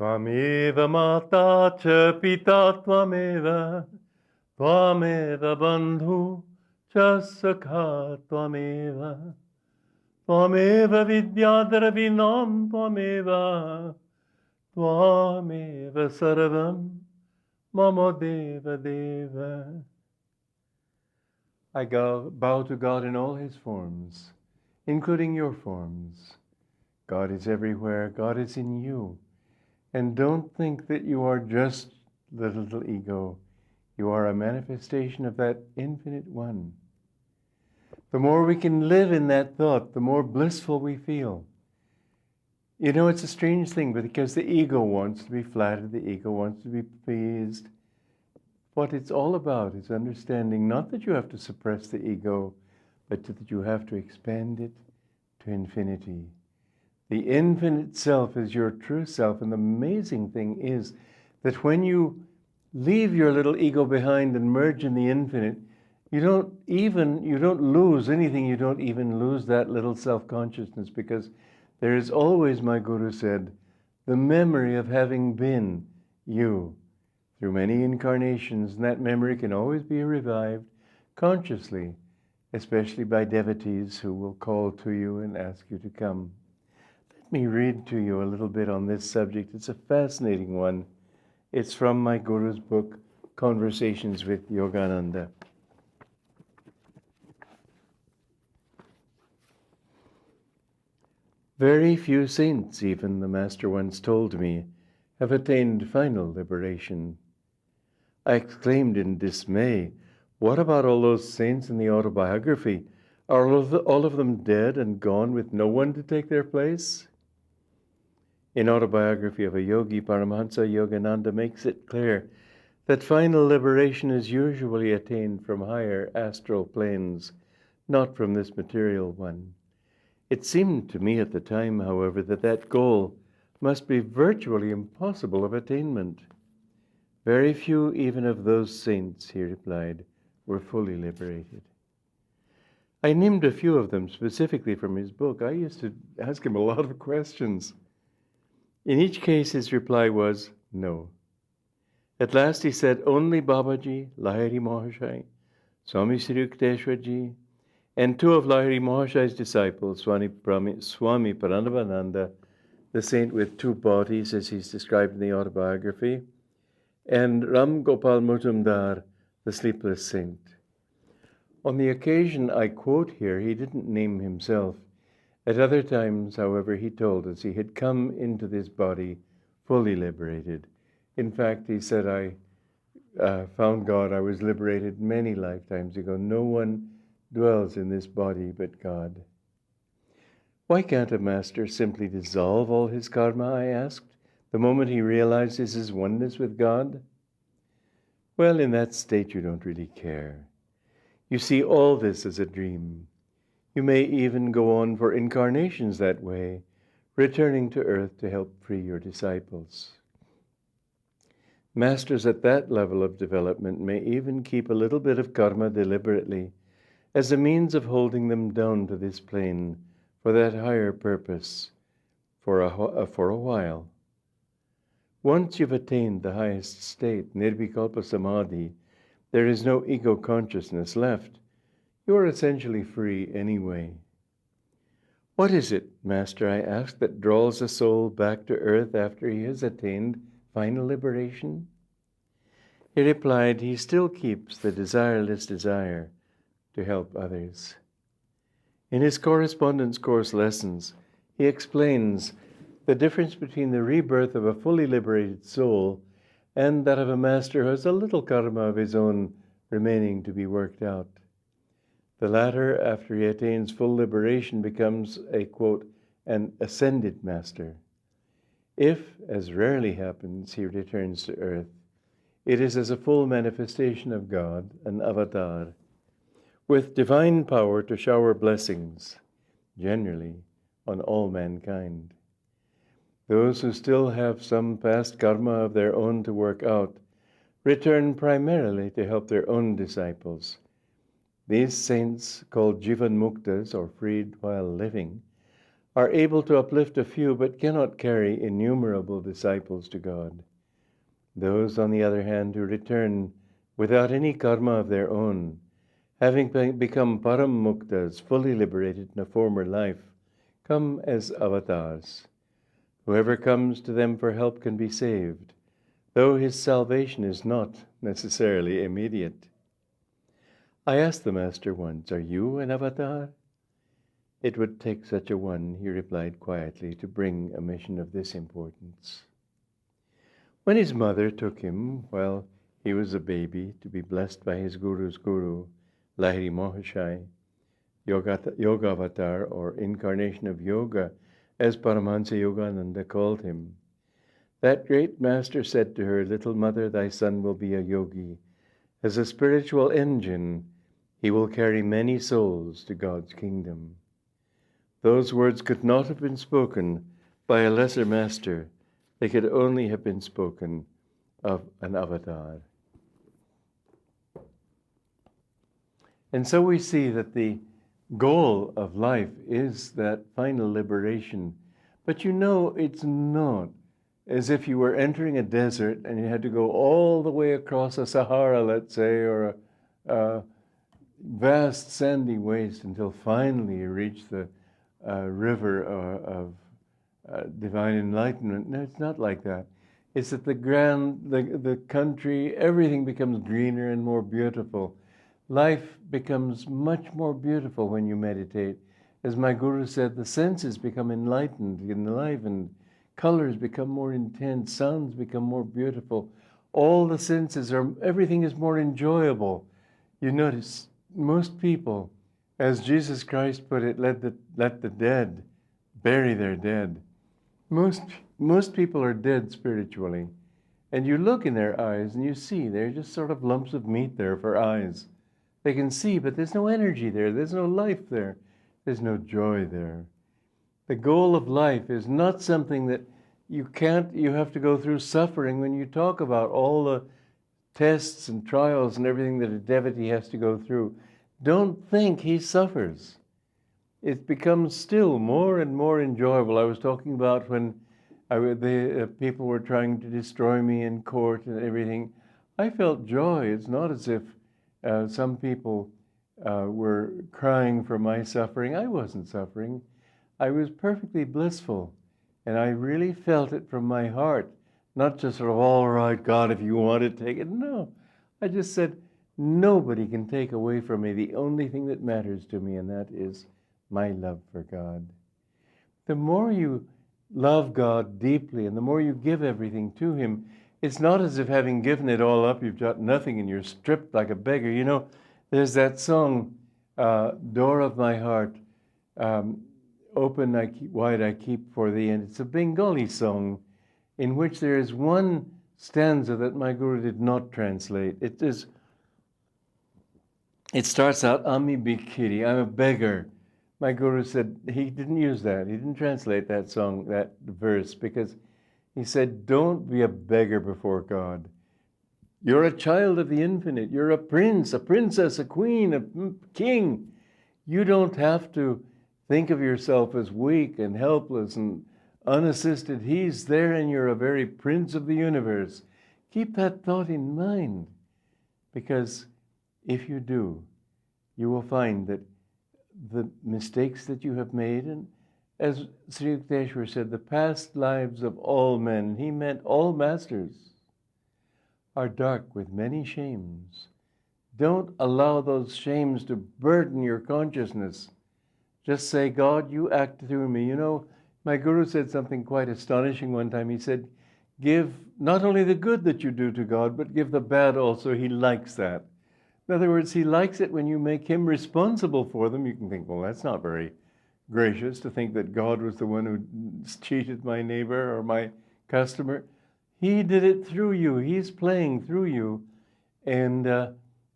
Tvameva mata cha pita tvameva, tvameva bandhu cha sakha tvameva, tvameva vidyadhara vinam tvameva, tvameva sarvam mama deva deva. I bow to God in all his forms, including your forms. God is everywhere. God is in you. And don't think that you are just the little ego. You are a manifestation of that infinite one. The more we can live in that thought, the more blissful we feel. You know, it's a strange thing, but because the ego wants to be flattered, the ego wants to be pleased. What it's all about is understanding not that you have to suppress the ego, but that you have to expand it to infinity. The infinite self is your true self, and the amazing thing is that when you leave your little ego behind and merge in the infinite, you don't lose anything, you don't even lose that little self-consciousness, because there is always, my Guru said, the memory of having been you through many incarnations, and that memory can always be revived consciously, especially by devotees who will call to you and ask you to come. Let me read to you a little bit on this subject. It's a fascinating one. It's from my Guru's book, Conversations with Yogananda. Very few saints, even, the Master once told me, have attained final liberation. I exclaimed in dismay, what about all those saints in the autobiography? Are all of them dead and gone with no one to take their place? In Autobiography of a Yogi, Paramhansa Yogananda makes it clear that final liberation is usually attained from higher astral planes, not from this material one. It seemed to me at the time, however, that goal must be virtually impossible of attainment. Very few even of those saints, he replied, were fully liberated. I named a few of them specifically from his book. I used to ask him a lot of questions. In each case, his reply was no. At last he said only Babaji, Lahiri Mahashai, Swami Kriyananda, and two of Lahiri Mahashai's disciples, Swami Paramhansa, the saint with two bodies, as he's described in the autobiography, and Ram Gopal Muzumdar, the sleepless saint. On the occasion I quote here, he didn't name himself. At other times, however, he told us he had come into this body fully liberated. In fact, he said, I found God, I was liberated many lifetimes ago. No one dwells in this body but God. Why can't a master simply dissolve all his karma, I asked, the moment he realizes his oneness with God? Well, in that state you don't really care. You see all this as a dream. You may even go on for incarnations that way, returning to earth to help free your disciples. Masters at that level of development may even keep a little bit of karma deliberately as a means of holding them down to this plane for that higher purpose for a while. Once you've attained the highest state, nirvikalpa samadhi, there is no ego consciousness left. You are essentially free anyway. What is it, Master, I asked, that draws a soul back to earth after he has attained final liberation? He replied, he still keeps the desireless desire to help others. In his correspondence course lessons, he explains the difference between the rebirth of a fully liberated soul and that of a master who has a little karma of his own remaining to be worked out. The latter, after he attains full liberation, becomes a, quote, an ascended master. If, as rarely happens, he returns to earth, it is as a full manifestation of God, an avatar, with divine power to shower blessings, generally, on all mankind. Those who still have some past karma of their own to work out return primarily to help their own disciples. These saints, called Jivan Muktas, or freed while living, are able to uplift a few but cannot carry innumerable disciples to God. Those, on the other hand, who return without any karma of their own, having become paramuktas, fully liberated in a former life, come as avatars. Whoever comes to them for help can be saved, though his salvation is not necessarily immediate. I asked the Master once, "Are you an avatar?" "It would take such a one," he replied quietly, "to bring a mission of this importance." When his mother took him, while he was a baby, to be blessed by his guru's guru, Lahiri Mahashai, Yoga Avatar, or incarnation of yoga, as Paramhansa Yogananda called him, that great master said to her, "Little mother, thy son will be a yogi. As a spiritual engine, he will carry many souls to God's kingdom." Those words could not have been spoken by a lesser master. They could only have been spoken of an avatar. And so we see that the goal of life is that final liberation. But you know, it's not as if you were entering a desert and you had to go all the way across a Sahara, let's say, or a vast sandy waste until finally you reach the river of divine enlightenment. No, it's not like that. It's that the country, everything becomes greener and more beautiful. Life becomes much more beautiful when you meditate. As my guru said, the senses become enlivened, colors become more intense, sounds become more beautiful. All the senses everything is more enjoyable. You notice most people, as Jesus Christ put it, let the dead bury their dead. Most people are dead spiritually. And you look in their eyes and you see they're just sort of lumps of meat there for eyes. They can see, but there's no energy there. There's no life there. There's no joy there. The goal of life is not something that you have to go through suffering when you talk about all the tests and trials and everything that a devotee has to go through. Don't think he suffers. It becomes still more and more enjoyable. I was talking about when the people were trying to destroy me in court and everything. I felt joy. It's not as if some people were crying for my suffering. I wasn't suffering. I was perfectly blissful. And I really felt it from my heart. Not just sort of, all right, God, if you want to take it. No. I just said, nobody can take away from me the only thing that matters to me, and that is my love for God. The more you love God deeply and the more you give everything to Him, it's not as if having given it all up, you've got nothing and you're stripped like a beggar. You know, there's that song, Door of My Heart, Open wide I keep for thee. And it's a Bengali song in which there is one stanza that my guru did not translate. It starts out, Ami Bikiri, I'm a beggar. My guru said he didn't use that. He didn't translate that song, that verse, because he said, don't be a beggar before God. You're a child of the infinite. You're a prince, a princess, a queen, a king. You don't have to think of yourself as weak and helpless and unassisted. He's there and you're a very prince of the universe. Keep that thought in mind, because if you do, you will find that the mistakes that you have made, and as Sri Yukteswar said, the past lives of all men, he meant all masters, are dark with many shames. Don't allow those shames to burden your consciousness. Just say, God, you act through me. You know, my guru said something quite astonishing one time. He said, give not only the good that you do to God, but give the bad also. He likes that. In other words, he likes it when you make him responsible for them. You can think, well, that's not very gracious to think that God was the one who cheated my neighbor or my customer. He did it through you. He's playing through you. And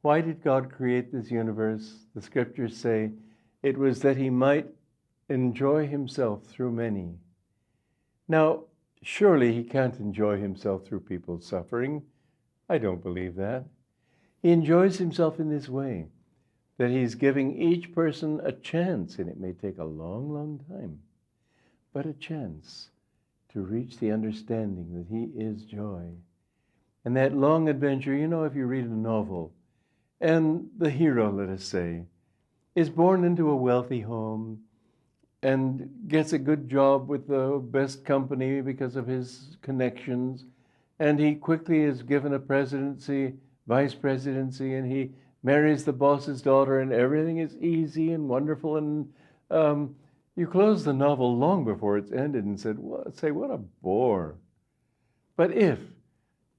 why did God create this universe? The scriptures say it was that he might enjoy himself through many. Now, surely he can't enjoy himself through people's suffering. I don't believe that. He enjoys himself in this way, that he's giving each person a chance, and it may take a long, long time. but a chance to reach the understanding that he is joy. And that long adventure, if you read a novel, and the hero, let us say, is born into a wealthy home and gets a good job with the best company because of his connections, and he quickly is given a presidency, vice presidency, and he marries the boss's daughter, and everything is easy and wonderful, and you close the novel long before it's ended and say, what a bore. But if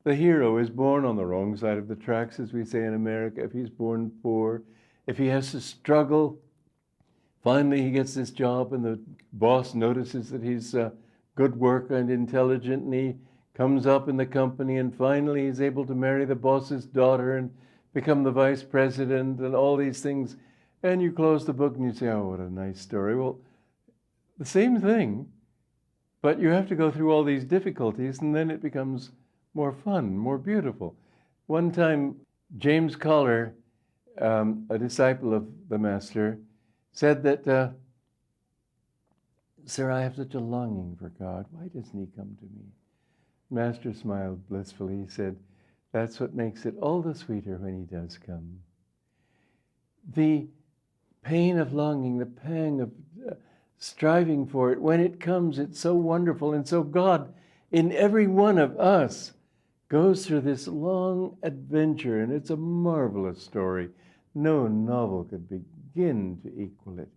the hero is born on the wrong side of the tracks, as we say in America, if he's born poor, if he has to struggle, finally he gets this job and the boss notices that he's a good worker and intelligent, and he comes up in the company, and finally he's able to marry the boss's daughter and become the vice president and all these things. And you close the book and you say, oh, what a nice story. Well, the same thing, but you have to go through all these difficulties, and then it becomes more fun, more beautiful. One time, James Collar, a disciple of the Master, said that, Sir, I have such a longing for God. Why doesn't he come to me? Master smiled blissfully. He said, that's what makes it all the sweeter when he does come. The pain of longing, the pang of striving for it, when it comes, it's so wonderful. And so God, in every one of us, goes through this long adventure, and it's a marvelous story. No novel could begin to equal it.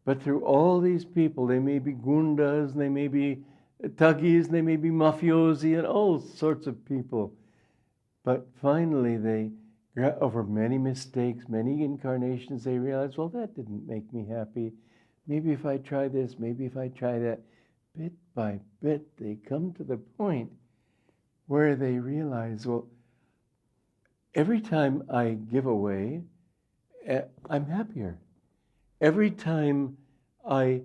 But through all these people, they may be gundas, they may be thuggies, they may be mafiosi, and all sorts of people. But finally, they, over many mistakes, many incarnations, they realize, well, that didn't make me happy. Maybe if I try this, maybe if I try that. Bit by bit, they come to the point where they realize, well, every time I give away, I'm happier. Every time I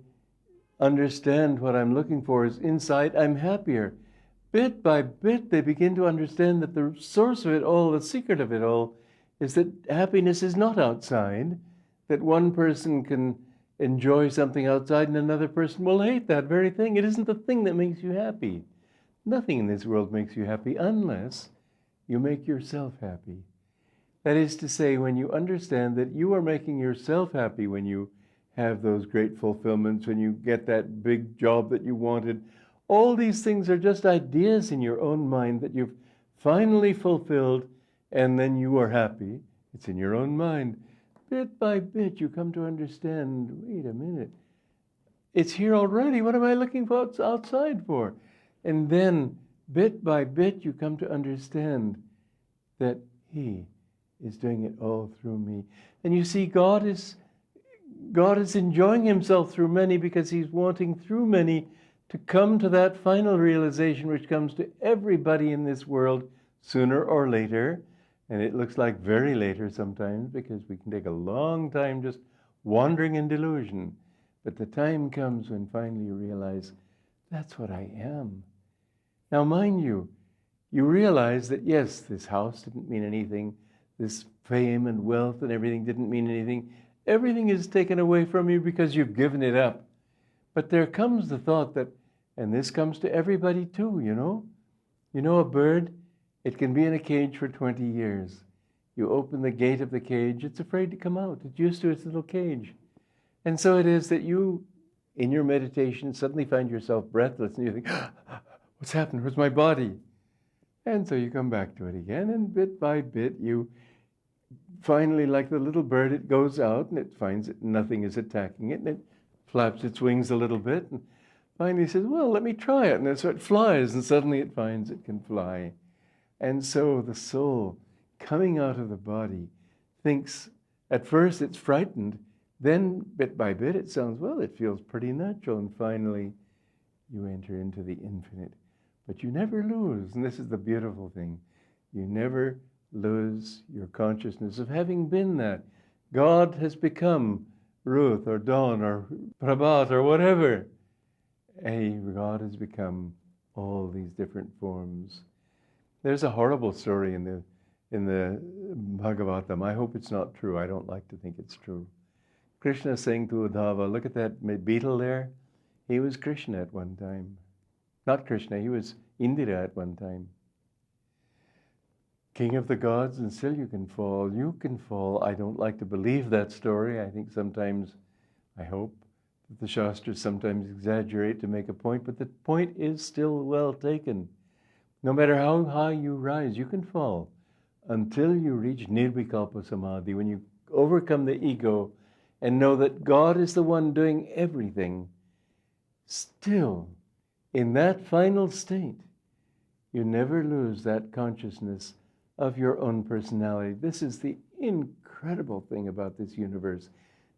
understand what I'm looking for is inside, I'm happier. Bit by bit, they begin to understand that the source of it all, the secret of it all, is that happiness is not outside, that one person can enjoy something outside and another person will hate that very thing. It isn't the thing that makes you happy. Nothing in this world makes you happy unless you make yourself happy. That is to say, when you understand that you are making yourself happy when you have those great fulfillments, when you get that big job that you wanted, all these things are just ideas in your own mind that you've finally fulfilled, and then you are happy. It's in your own mind. Bit by bit, you come to understand, wait a minute, it's here already. What am I looking for outside for? And then, bit by bit, you come to understand that he is doing it all through me. And you see, God is enjoying himself through many because he's wanting through many to come to that final realization which comes to everybody in this world sooner or later. And it looks like very later sometimes because we can take a long time just wandering in delusion. But the time comes when finally you realize, that's what I am. Now, mind you, you realize that, yes, this house didn't mean anything. This fame and wealth and everything didn't mean anything. Everything is taken away from you because you've given it up. But there comes the thought that, and this comes to everybody too, You know a bird? It can be in a cage for 20 years. You open the gate of the cage, it's afraid to come out. It's used to its little cage. And so it is that you, in your meditation, suddenly find yourself breathless and you think, what's happened? Where's my body? And so you come back to it again, and bit by bit, you finally, like the little bird, it goes out and it finds that nothing is attacking it, and it flaps its wings a little bit, and finally says, well, let me try it. And so it flies, and suddenly it finds it can fly. And so the soul, coming out of the body, thinks, at first it's frightened, then bit by bit it sounds, well, it feels pretty natural, and finally you enter into the infinite. But you never lose, and this is the beautiful thing, you never lose your consciousness of having been that. God has become Ruth or Dawn or Prabhat or whatever. God has become all these different forms. There's a horrible story in the Bhagavatam. I hope it's not true. I don't like to think it's true. Krishna saying to Uddhava, look at that beetle there. He was Krishna at one time. Not Krishna, he was Indira at one time. King of the gods, and still you can fall. You can fall. I don't like to believe that story. I think sometimes, I hope, that the Shastras sometimes exaggerate to make a point, but the point is still well taken. No matter how high you rise, you can fall until you reach Nirvikalpa Samadhi, when you overcome the ego and know that God is the one doing everything. Still, in that final state, you never lose that consciousness of your own personality. This is the incredible thing about this universe,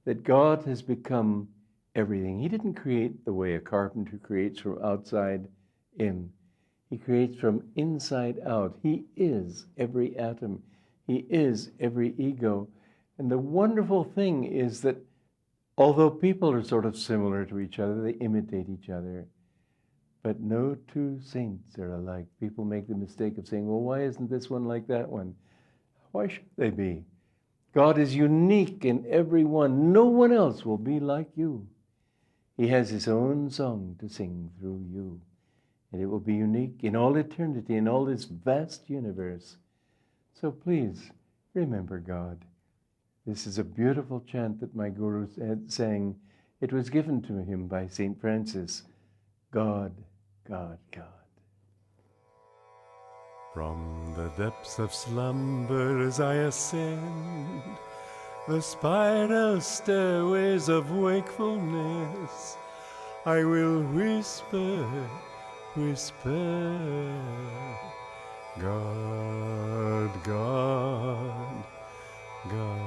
that God has become everything. He didn't create the way a carpenter creates from outside in. He creates from inside out. He is every atom. He is every ego. And the wonderful thing is that although people are sort of similar to each other, they imitate each other, but no two saints are alike. People make the mistake of saying, well, why isn't this one like that one? Why should they be? God is unique in every one. No one else will be like you. He has his own song to sing through you. And it will be unique in all eternity, in all this vast universe. So please, remember God. This is a beautiful chant that my Guru sang. It was given to him by St. Francis. God, God, God. From the depths of slumber as I ascend the spiral stairways of wakefulness, I will whisper, whisper, God, God, God.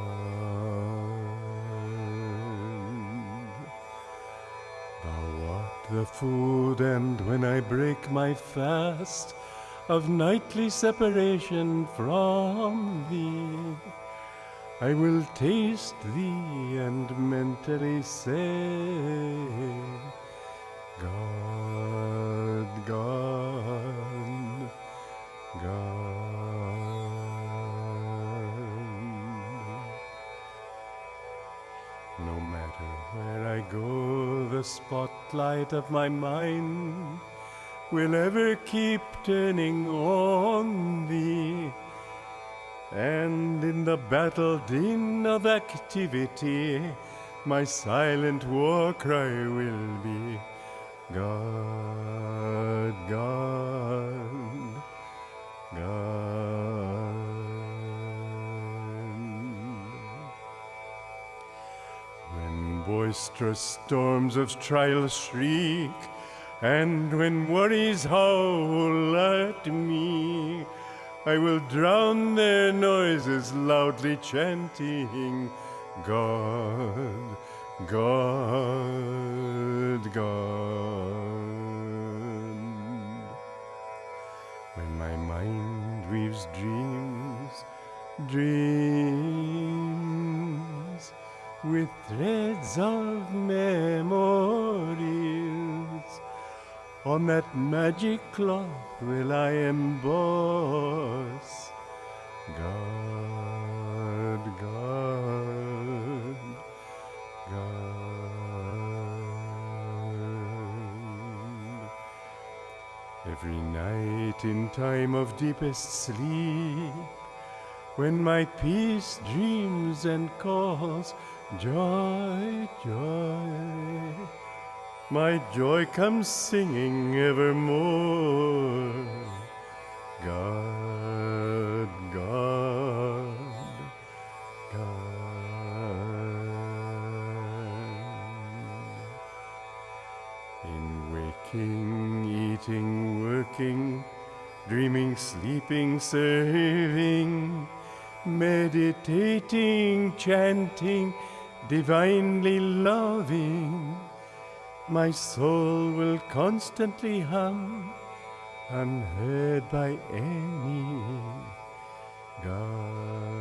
Thou art the food, and when I break my fast of nightly separation from thee, I will taste thee and mentally say, God, God, God. No matter where I go, the spotlight of my mind will ever keep turning on thee. And in the battle din of activity, my silent war cry will be, God, God, God. When boisterous storms of trial shriek, and when worries howl at me, I will drown their noises loudly chanting, God, God, God. When my mind weaves dreams with threads of memories, on that magic cloth will I emboss, God, God, God. Every night in time of deepest sleep, when my peace dreams and calls, joy, joy, my joy comes singing evermore, God, God, God. In waking, eating, working, dreaming, sleeping, serving, meditating, chanting, divinely loving, my soul will constantly hum, unheard by any, God.